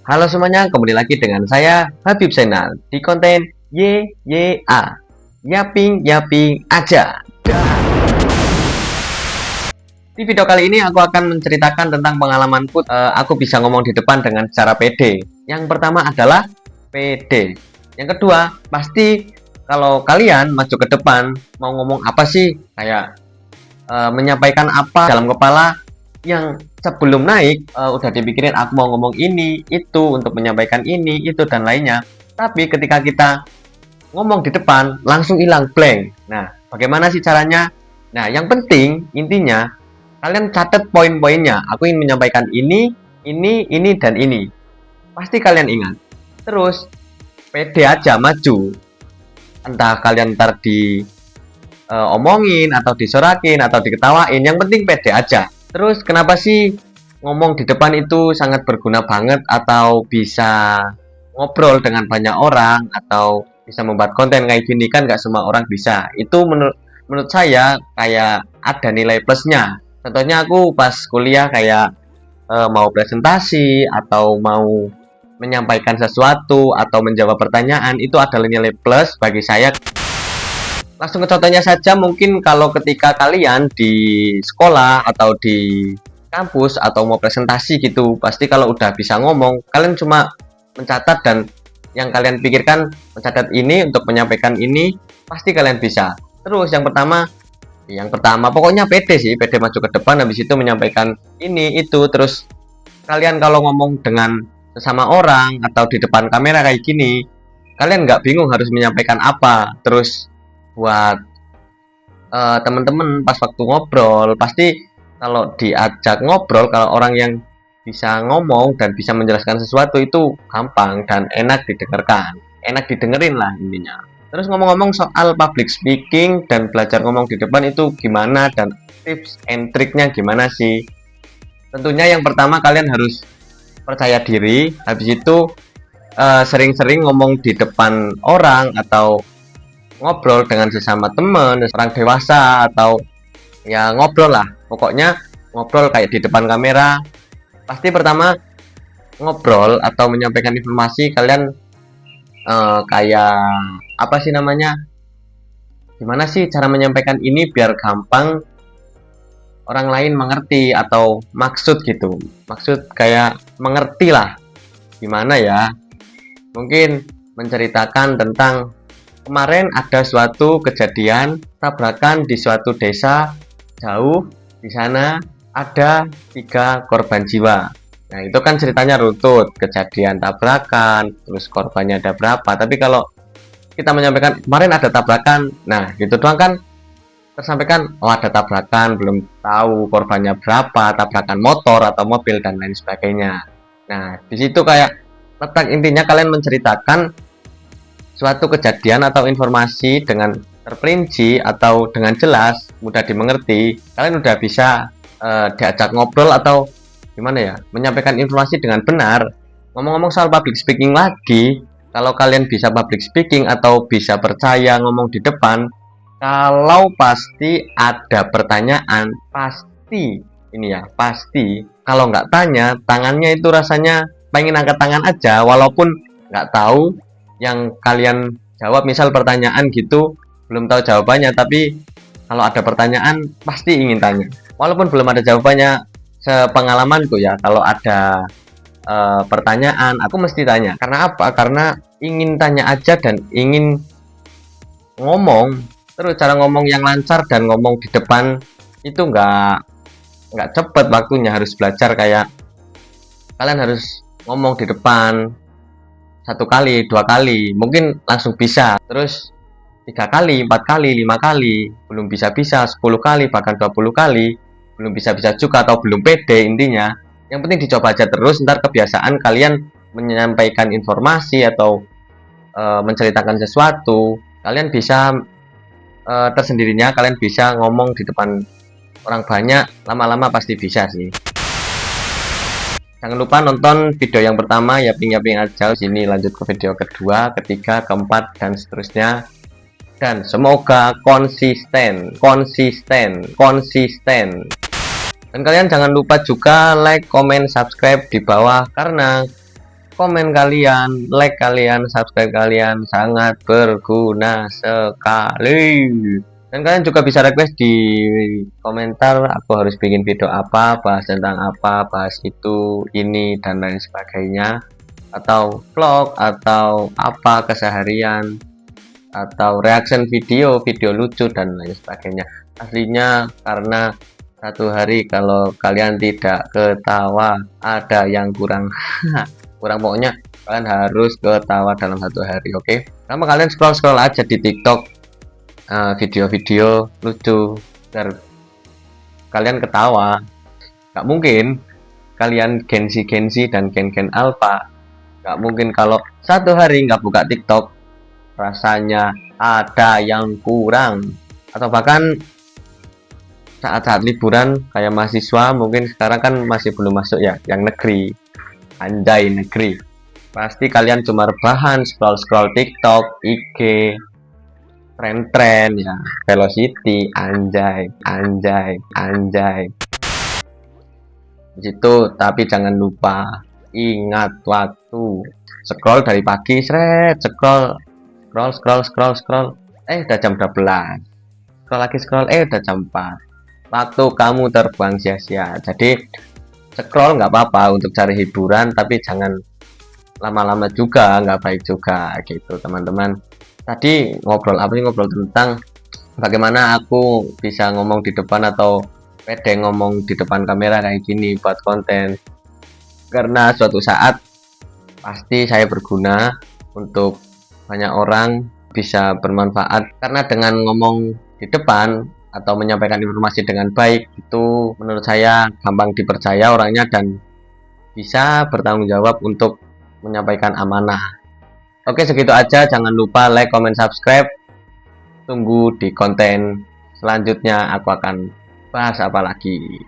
Halo semuanya, kembali lagi dengan saya Habib Zainal di konten YYA. Yaping yaping aja. Di video kali ini aku akan menceritakan tentang pengalamanku aku bisa ngomong di depan dengan cara pede. Yang pertama adalah pede. Yang kedua, pasti kalau kalian maju ke depan mau ngomong apa sih? Kayak menyampaikan apa dalam kepala yang sebelum naik udah dipikirin aku mau ngomong ini, itu untuk menyampaikan ini, itu dan lainnya. Tapi ketika kita ngomong di depan langsung hilang blank. Nah, bagaimana sih caranya? Nah, yang penting intinya kalian catat poin-poinnya. Aku ingin menyampaikan ini dan ini. Pasti kalian ingat. Terus pede aja maju. Entah kalian ntar di omongin atau disorakin atau diketawain, yang penting pede aja. Terus kenapa sih ngomong di depan itu sangat berguna banget atau bisa ngobrol dengan banyak orang atau bisa membuat konten kayak gini? Kan nggak semua orang bisa. Itu menurut saya kayak ada nilai plusnya. Contohnya aku pas kuliah kayak mau presentasi atau mau menyampaikan sesuatu atau menjawab pertanyaan, itu adalah nilai plus bagi saya. Langsung ke contohnya saja, mungkin kalau ketika kalian di sekolah atau di kampus atau mau presentasi gitu, pasti kalau udah bisa ngomong, kalian cuma mencatat dan yang kalian pikirkan mencatat ini untuk menyampaikan ini, pasti kalian bisa. Terus yang pertama pokoknya pede sih, pede maju ke depan, habis itu menyampaikan ini itu. Terus kalian kalau ngomong dengan sesama orang atau di depan kamera kayak gini, kalian nggak bingung harus menyampaikan apa. Terus buat teman-teman pas waktu ngobrol, pasti kalau diajak ngobrol, kalau orang yang bisa ngomong dan bisa menjelaskan sesuatu itu gampang dan enak didengarkan, enak didengerin lah intinya. Terus ngomong-ngomong soal public speaking dan belajar ngomong di depan itu gimana dan tips and triknya gimana sih? Tentunya yang pertama kalian harus percaya diri, habis itu sering-sering ngomong di depan orang atau ngobrol dengan sesama teman, orang dewasa atau ya ngobrol lah. Pokoknya ngobrol kayak di depan kamera. Pasti pertama ngobrol atau menyampaikan informasi kalian kayak apa sih namanya? Gimana sih cara menyampaikan ini biar gampang orang lain mengerti atau maksud gitu. Maksud kayak mengerti lah. Gimana ya? Mungkin menceritakan tentang kemarin ada suatu kejadian tabrakan di suatu desa jauh. Di sana ada 3 korban jiwa. Nah, itu kan ceritanya runtut, kejadian tabrakan, terus korbannya ada berapa. Tapi kalau kita menyampaikan kemarin ada tabrakan, nah gitu doang kan tersampaikan, oh ada tabrakan, belum tahu korbannya berapa, tabrakan motor atau mobil dan lain sebagainya. Nah, di situ kayak letak intinya kalian menceritakan suatu kejadian atau informasi dengan terperinci atau dengan jelas, mudah dimengerti. Kalian udah bisa diajak ngobrol atau gimana ya, menyampaikan informasi dengan benar. Ngomong-ngomong soal public speaking lagi, kalau kalian bisa public speaking atau bisa percaya ngomong di depan, kalau pasti ada pertanyaan, pasti ini ya, pasti kalau nggak tanya, tangannya itu rasanya pengen angkat tangan aja, walaupun nggak tahu yang kalian jawab. Misal pertanyaan gitu belum tahu jawabannya, tapi kalau ada pertanyaan pasti ingin tanya walaupun belum ada jawabannya. Sepengalamanku ya, kalau ada pertanyaan aku mesti tanya. Karena apa? Karena ingin tanya aja dan ingin ngomong. Terus cara ngomong yang lancar dan ngomong di depan itu nggak cepet waktunya, harus belajar. Kayak kalian harus ngomong di depan 1 kali, 2 kali, mungkin langsung bisa. Terus 3 kali, 4 kali, 5 kali, belum bisa 10 kali, bahkan 20 kali, belum bisa juga atau belum pede intinya. Yang penting dicoba aja terus, ntar kebiasaan kalian menyampaikan informasi atau menceritakan sesuatu, kalian bisa tersendirinya, kalian bisa ngomong di depan orang banyak, lama-lama pasti bisa sih. Jangan lupa nonton video yang pertama, yaping-yaping aja. Sini lanjut ke video kedua, ketiga, keempat, dan seterusnya. Dan semoga konsisten. Dan kalian jangan lupa juga like, comment, subscribe di bawah, karena komen kalian, like kalian, subscribe kalian sangat berguna sekali. Dan kalian juga bisa request di komentar aku harus bikin video apa, bahas tentang apa, bahas itu, ini, dan lain sebagainya. Atau vlog, atau apa keseharian, atau reaction video, video lucu, dan lain sebagainya. Aslinya karena satu hari kalau kalian tidak ketawa, ada yang kurang. Kurang, pokoknya kalian harus ketawa dalam satu hari, oke? Sama kalian scroll aja di TikTok video-video lucu biar kalian ketawa. Gak mungkin kalian Gensi dan Gen Alpha, gak mungkin kalau satu hari nggak buka TikTok rasanya ada yang kurang. Atau bahkan saat-saat liburan kayak mahasiswa, mungkin sekarang kan masih belum masuk ya yang negeri, anjay negeri, pasti kalian cuma rebahan scroll TikTok, IG, tren ya, velocity, anjay gitu. Tapi jangan lupa ingat waktu, scroll dari pagi, scroll udah jam 12, scroll udah jam 4, waktu kamu terbuang sia-sia. Jadi scroll nggak apa-apa untuk cari hiburan, tapi jangan lama-lama juga, nggak baik juga gitu teman-teman. Tadi ngobrol tentang bagaimana aku bisa ngomong di depan atau pede ngomong di depan kamera kayak gini buat konten, karena suatu saat pasti saya berguna untuk banyak orang, bisa bermanfaat. Karena dengan ngomong di depan atau menyampaikan informasi dengan baik itu menurut saya gampang dipercaya orangnya dan bisa bertanggung jawab untuk menyampaikan amanah. Oke, segitu aja. Jangan lupa like, comment, subscribe. Tunggu di konten selanjutnya aku akan bahas apa lagi.